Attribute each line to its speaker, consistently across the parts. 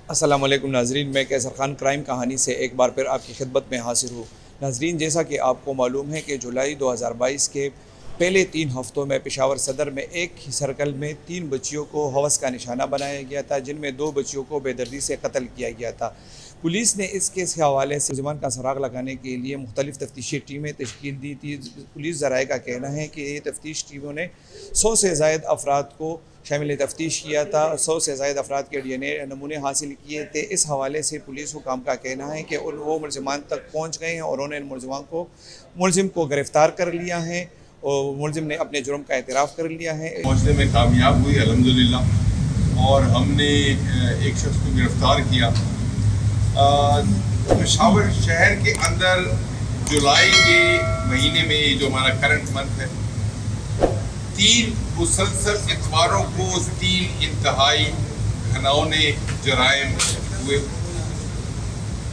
Speaker 1: السلام علیکم ناظرین، میں کیسر خان کرائم کہانی سے ایک بار پھر آپ کی خدمت میں حاضر ہوں۔ ناظرین، جیسا کہ آپ کو معلوم ہے کہ جولائی 2022 کے پہلے 3 ہفتوں میں پشاور صدر میں ایک ہی سرکل میں 3 بچیوں کو ہوس کا نشانہ بنایا گیا تھا، جن میں 2 بچیوں کو بے دردی سے قتل کیا گیا تھا۔ پولیس نے اس کیس کے حوالے سے ملزمان کا سراغ لگانے کے لیے مختلف تفتیشی ٹیمیں تشکیل دی تھی۔ پولیس ذرائع کا کہنا ہے کہ یہ تفتیش ٹیموں نے 100 سے زائد افراد کو شامل تفتیش کیا تھا، 100 سے زائد افراد کے DNA نمونے حاصل کیے تھے۔ اس حوالے سے پولیس حکام کا کہنا ہے کہ وہ ملزمان تک پہنچ گئے ہیں اور انہوں نے ملزم کو گرفتار کر لیا ہے اور ملزم نے اپنے جرم کا اعتراف کر لیا ہے۔
Speaker 2: پہنچنے میں کامیاب ہوئی الحمدللہ، اور ہم نے ایک شخص کو گرفتار کیا۔ پشاور شہر کے اندر جولائی کے مہینے میں جو ہمارا کرنٹ منتھ ہے، 3 مسلسل اتواروں کو 3 انتہائی گھناؤنے جرائم ہوئے۔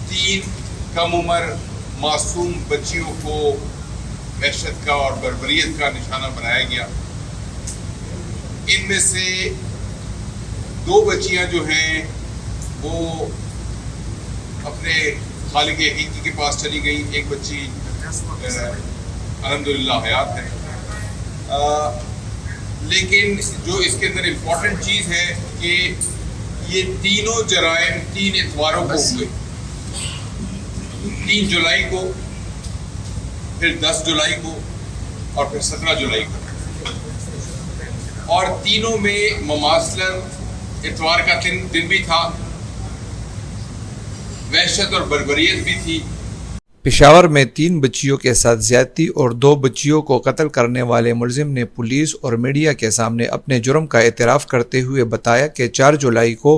Speaker 2: 3 کم عمر معصوم بچیوں کو وحشت کا اور بربریت کا نشانہ بنایا گیا۔ ان میں سے 2 بچیاں جو ہیں وہ اپنے خالق حقیقی کے پاس چلی گئی، ایک بچی الحمدللہ حیات ہے۔ لیکن جو اس کے اندر امپورٹنٹ چیز ہے کہ یہ تینوں جرائم 3 اتواروں کو ہوئے، 3 جولائی کو، پھر 10 جولائی کو اور پھر 17 جولائی کو، اور تینوں میں مماثلت اتوار کا دن بھی تھا، وحشت اور بربریت بھی تھی۔
Speaker 1: پشاور میں 3 بچیوں کے ساتھ زیادتی اور 2 بچیوں کو قتل کرنے والے ملزم نے پولیس اور میڈیا کے سامنے اپنے جرم کا اعتراف کرتے ہوئے بتایا کہ 4 جولائی کو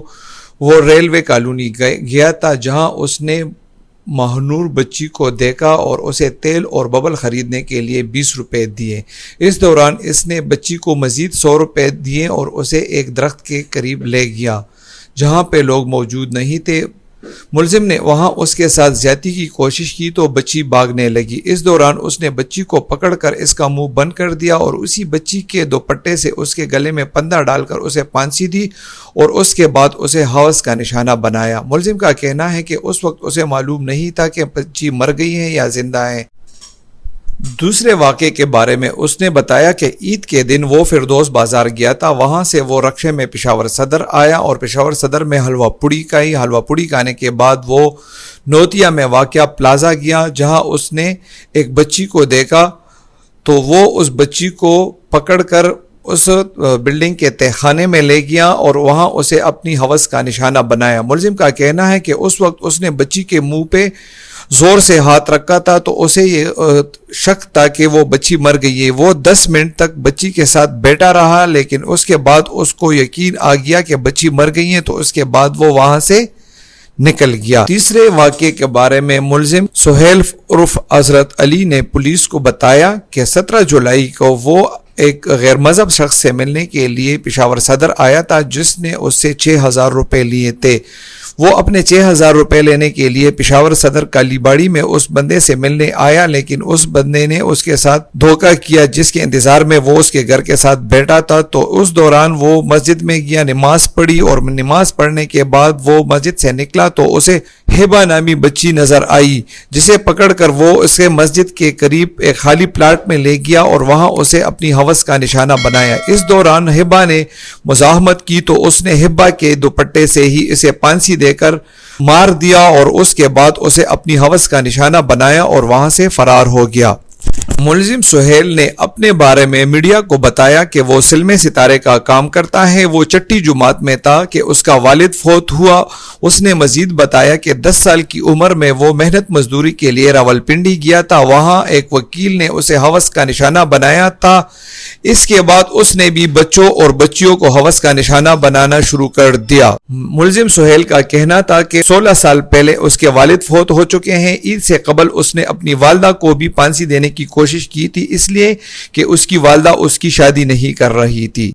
Speaker 1: وہ ریلوے کالونی گیا تھا، جہاں اس نے مہنور بچی کو دیکھا اور اسے تیل اور ببل خریدنے کے لیے 20 روپے دیے۔ اس دوران اس نے بچی کو مزید 100 روپے دیے اور اسے ایک درخت کے قریب لے گیا جہاں پہ لوگ موجود نہیں تھے۔ ملزم نے وہاں اس کے ساتھ زیادتی کی کوشش کی تو بچی بھاگنے لگی۔ اس دوران اس نے بچی کو پکڑ کر اس کا منہ بند کر دیا اور اسی بچی کے دوپٹے سے اس کے گلے میں پندہ ڈال کر اسے پھانسی دی اور اس کے بعد اسے ہوس کا نشانہ بنایا۔ ملزم کا کہنا ہے کہ اس وقت اسے معلوم نہیں تھا کہ بچی مر گئی ہے یا زندہ ہے۔ دوسرے واقعے کے بارے میں اس نے بتایا کہ عید کے دن وہ فردوس بازار گیا تھا، وہاں سے وہ رکشے میں پشاور صدر آیا اور پشاور صدر میں حلوہ پوڑی کھانے کے بعد وہ نوتیا میں واقع پلازا گیا، جہاں اس نے ایک بچی کو دیکھا تو وہ اس بچی کو پکڑ کر اس بلڈنگ کے تہخانے میں لے گیا اور وہاں اسے اپنی ہوس کا نشانہ بنایا۔ ملزم کا کہنا ہے کہ اس وقت اس نے بچی کے منہ پہ زور سے ہاتھ رکھا تھا تو اسے یہ شک تھا کہ وہ بچی مر گئی ہے۔ وہ 10 منٹ تک بچی کے ساتھ بیٹھا رہا، لیکن اس کے بعد اس کو یقین آ گیا کہ بچی مر گئی ہے تو اس کے بعد وہ وہاں سے نکل گیا۔ تیسرے واقعے کے بارے میں ملزم سہیل عرف حضرت علی نے پولیس کو بتایا کہ 17 جولائی کو وہ ایک غیر مذہب شخص سے ملنے کے لیے پشاور صدر آیا تھا، جس نے اس سے 6000 روپے لیے تھے۔ وہ اپنے 6000 روپے لینے کے لیے پشاور صدر کالی باڑی میں اس بندے سے ملنے آیا، لیکن اس بندے نے اس کے ساتھ دھوکہ کیا، جس کے انتظار میں وہ اس کے گھر کے ساتھ بیٹھا تھا۔ تو اس دوران وہ مسجد میں گیا، نماز پڑھی اور نماز پڑھنے کے بعد وہ مسجد سے نکلا تو اسے ہبہ نامی بچی نظر آئی، جسے پکڑ کر وہ اسے مسجد کے قریب ایک خالی پلاٹ میں لے گیا اور وہاں اسے اپنی ہوس کا نشانہ بنایا۔ اس دوران ہبہ نے مزاحمت کی تو اس نے ہبہ کے دوپٹے سے ہی اسے پھانسی دے کر مار دیا اور اس کے بعد اسے اپنی ہوس کا نشانہ بنایا اور وہاں سے فرار ہو گیا۔ ملزم سہیل نے اپنے بارے میں میڈیا کو بتایا کہ وہ سلم ستارے کا کام کرتا ہے، وہ چھٹی جماعت میں تھا کہ اس کا والد فوت ہوا۔ اس نے مزید بتایا کہ 10 سال کی عمر میں وہ محنت مزدوری کے لیے راولپنڈی گیا تھا، وہاں ایک وکیل نے اسے ہوس کا نشانہ بنایا تھا۔ اس کے بعد اس نے بھی بچوں اور بچیوں کو ہوس کا نشانہ بنانا شروع کر دیا۔ ملزم سہیل کا کہنا تھا کہ 16 سال پہلے اس کے والد فوت ہو چکے ہیں۔ عید سے قبل اس نے اپنی والدہ کو بھی پھانسی دینے کی کوشش کی تھی، اس لیے کہ اس کی والدہ اس کی شادی نہیں کر رہی تھی۔